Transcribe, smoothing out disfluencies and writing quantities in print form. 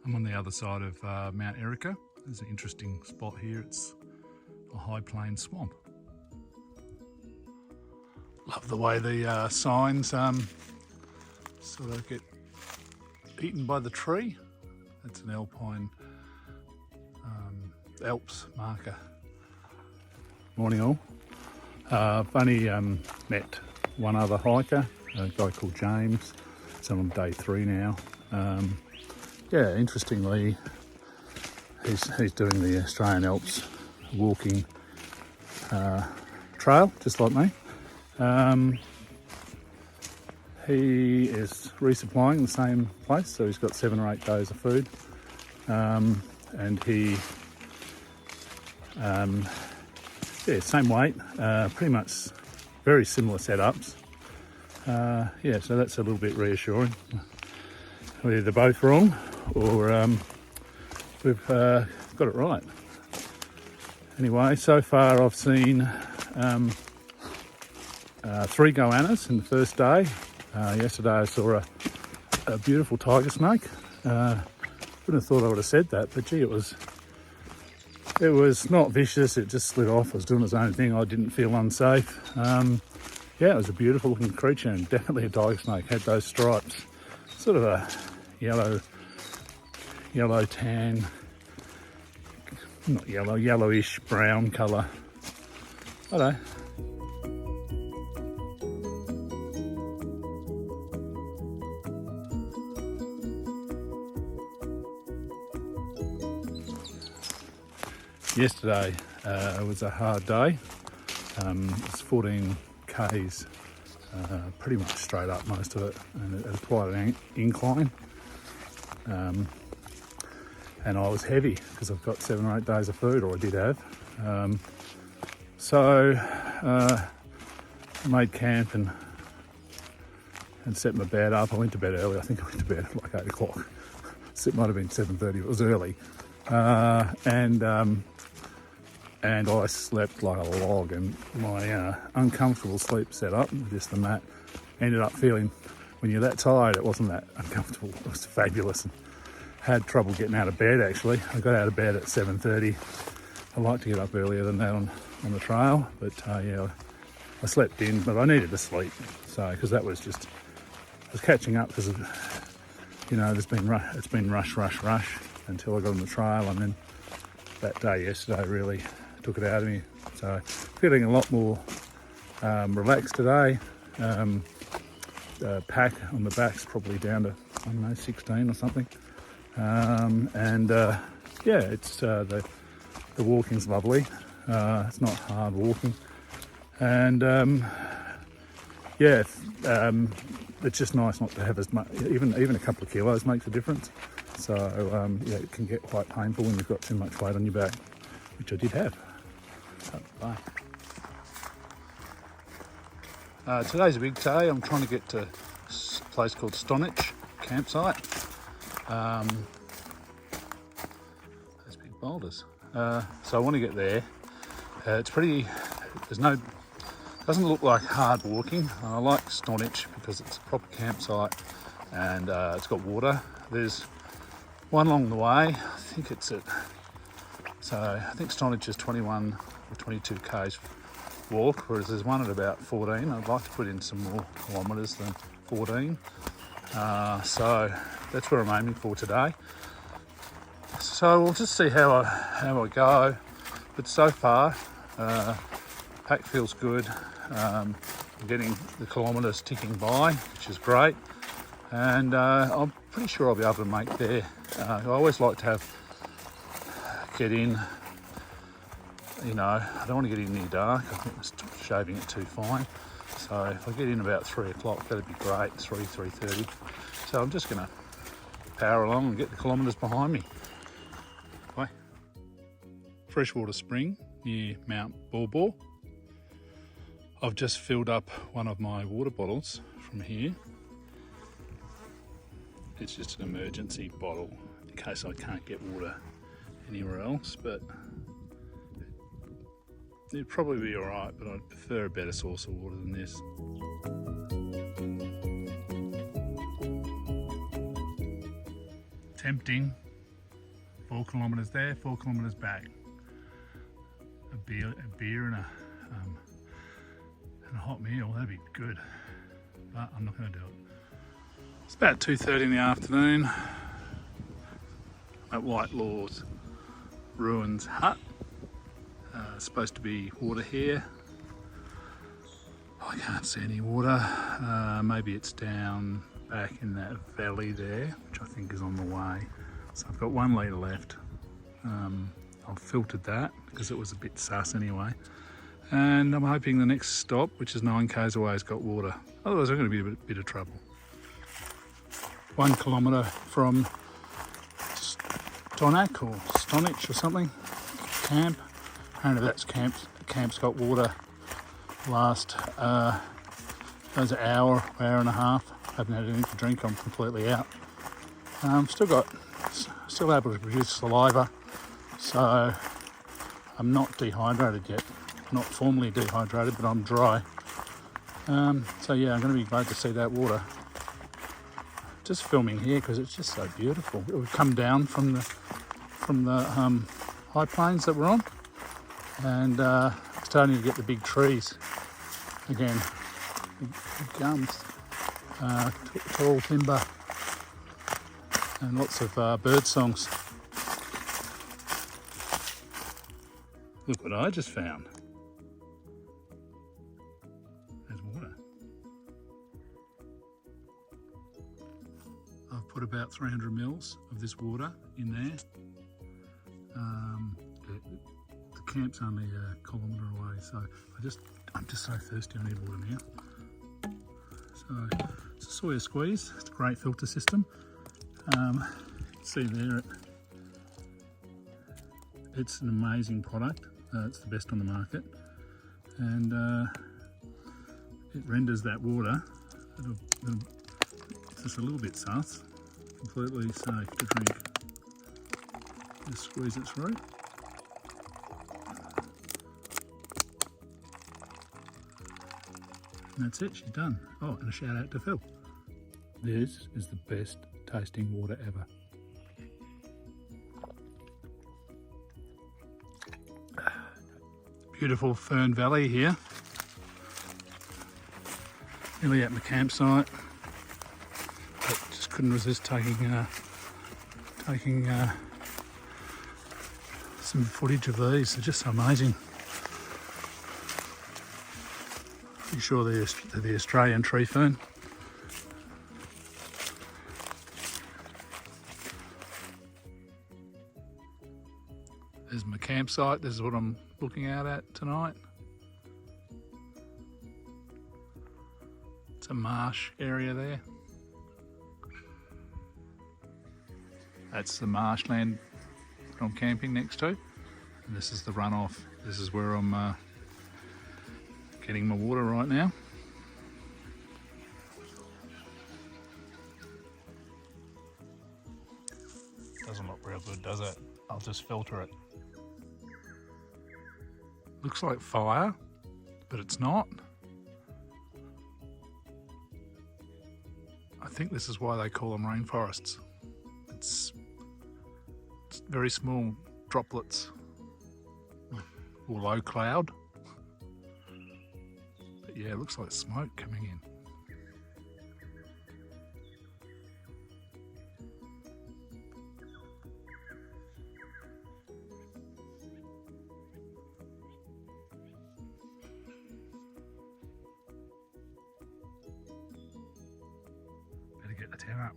I'm on the other side of Mount Erica. There's an interesting spot here. It's a high plain swamp. Love the way the signs sort of get eaten by the tree. That's an alpine Alps marker. Morning all. I've only met one other hiker, a guy called James. It's on day 3 now. Yeah, interestingly, he's doing the Australian Alps walking trail, just like me. He is resupplying the same place, so he's got 7 or 8 days of food, and he, yeah, same weight, pretty much very similar setups. Yeah, so that's a little bit reassuring. We're either both wrong or we've got it right. Anyway, so far I've seen 3 goannas in the first day. Yesterday I saw a beautiful tiger snake. Wouldn't have thought I would have said that, but gee, it was not vicious. It just slid off. It was doing its own thing. I didn't feel unsafe. Yeah, it was a beautiful looking creature, and definitely a tiger snake. Had those stripes, sort of a yellow tan, not yellow, yellowish brown colour. I don't know. Yesterday was a hard day. It's 14 k's, pretty much straight up most of it, and it was quite an incline. And I was heavy because I've got 7 or 8 days of food, or I did have. So I made camp and set my bed up. I went to bed early. I think I went to bed at like 8 o'clock. So it might have been 7:30. It was early. And I slept like a log, and my uncomfortable sleep setup, just the mat, ended up feeling, when you're that tired, it wasn't that uncomfortable. It was fabulous. And had trouble getting out of bed actually. I got out of bed at 7:30. I like to get up earlier than that on the trail, but yeah, I slept in, but I needed to sleep. So, because that was just, I was catching up because of, you know, it's been rush until I got on the trail, and then that day yesterday really took it out of me. So feeling a lot more relaxed today. Pack on the back's probably down to, I don't know, 16 or something. Yeah, it's the walking's lovely. It's not hard walking, and yeah, it's just nice not to have as much. Even a couple of kilos makes a difference. So yeah, it can get quite painful when you've got too much weight on your back, which I did have. So, bye. Today's a big day. I'm trying to get to a place called Stonich campsite. Those big boulders. So I want to get there. It's pretty. Doesn't look like hard walking. I like Stonich because it's a proper campsite, and it's got water. There's one along the way. I think it's at. So I think Stonich is 21 or 22 k's walk, whereas there's one at about 14. I'd like to put in some more kilometres than 14. So that's what I'm aiming for today. So we'll just see how I go. But so far, pack feels good. I'm getting the kilometres ticking by, which is great. And I'm pretty sure I'll be able to make there. I always like to get in, you know, I don't want to get in near dark. I think it's shaving it too fine. So if I get in about 3 o'clock, that'd be great, 3:30. So I'm just gonna power along and get the kilometres behind me. Bye. Freshwater spring near Mount Borbor. I've just filled up one of my water bottles from here. It's just an emergency bottle in case I can't get water anywhere else, but it'd probably be all right, but I'd prefer a better source of water than this. Tempting 4 kilometres there, 4 kilometres back. A beer and a hot meal, that'd be good. But I'm not going to do it. It's about 2:30 in the afternoon at Whitelaw's Ruins Hut. Supposed to be water here. I can't see any water. Maybe it's down back in that valley there, which I think is on the way. So I've got 1 litre left. I've filtered that because it was a bit sus anyway. And I'm hoping the next stop, which is 9 k's away, has got water. Otherwise I'm going to be a bit of trouble. 1 kilometre from Stonich or something, camp. Apparently that's camp. The camp's got water. Last was an hour and a half. Haven't had anything to drink. I'm completely out. Still able to produce saliva, so I'm not dehydrated yet. Not formally dehydrated, but I'm dry. So yeah, I'm going to be glad to see that water. Just filming here because it's just so beautiful. It would come down from the high plains that we're on, and starting to get the big trees again, big gums, tall timber, and lots of bird songs. Look what I just found. There's water. I've put about 300 mils of this water in there. The camp's only a kilometre away, so I'm just so thirsty. I need water now. So it's a Sawyer Squeeze. It's a great filter system. See there, it's an amazing product. It's the best on the market, and it renders that water just a little bit sus, completely safe to drink. Just squeeze it through. And that's it, she's done. Oh, and a shout out to Phil. This is the best tasting water ever. Beautiful Fern Valley here. Nearly at my campsite, but just couldn't resist taking some footage of these. They're just so amazing. Pretty sure they're the Australian tree fern. There's my campsite. This is what I'm looking out at tonight. It's a marsh area there. That's the marshland that I'm camping next to. And this is the runoff. This is where I'm getting my water right now. Doesn't look real good, does it? I'll just filter it. Looks like fire, but it's not. I think this is why they call them rainforests. It's very small droplets or low cloud. But yeah, it looks like smoke coming in. Better get the tent up.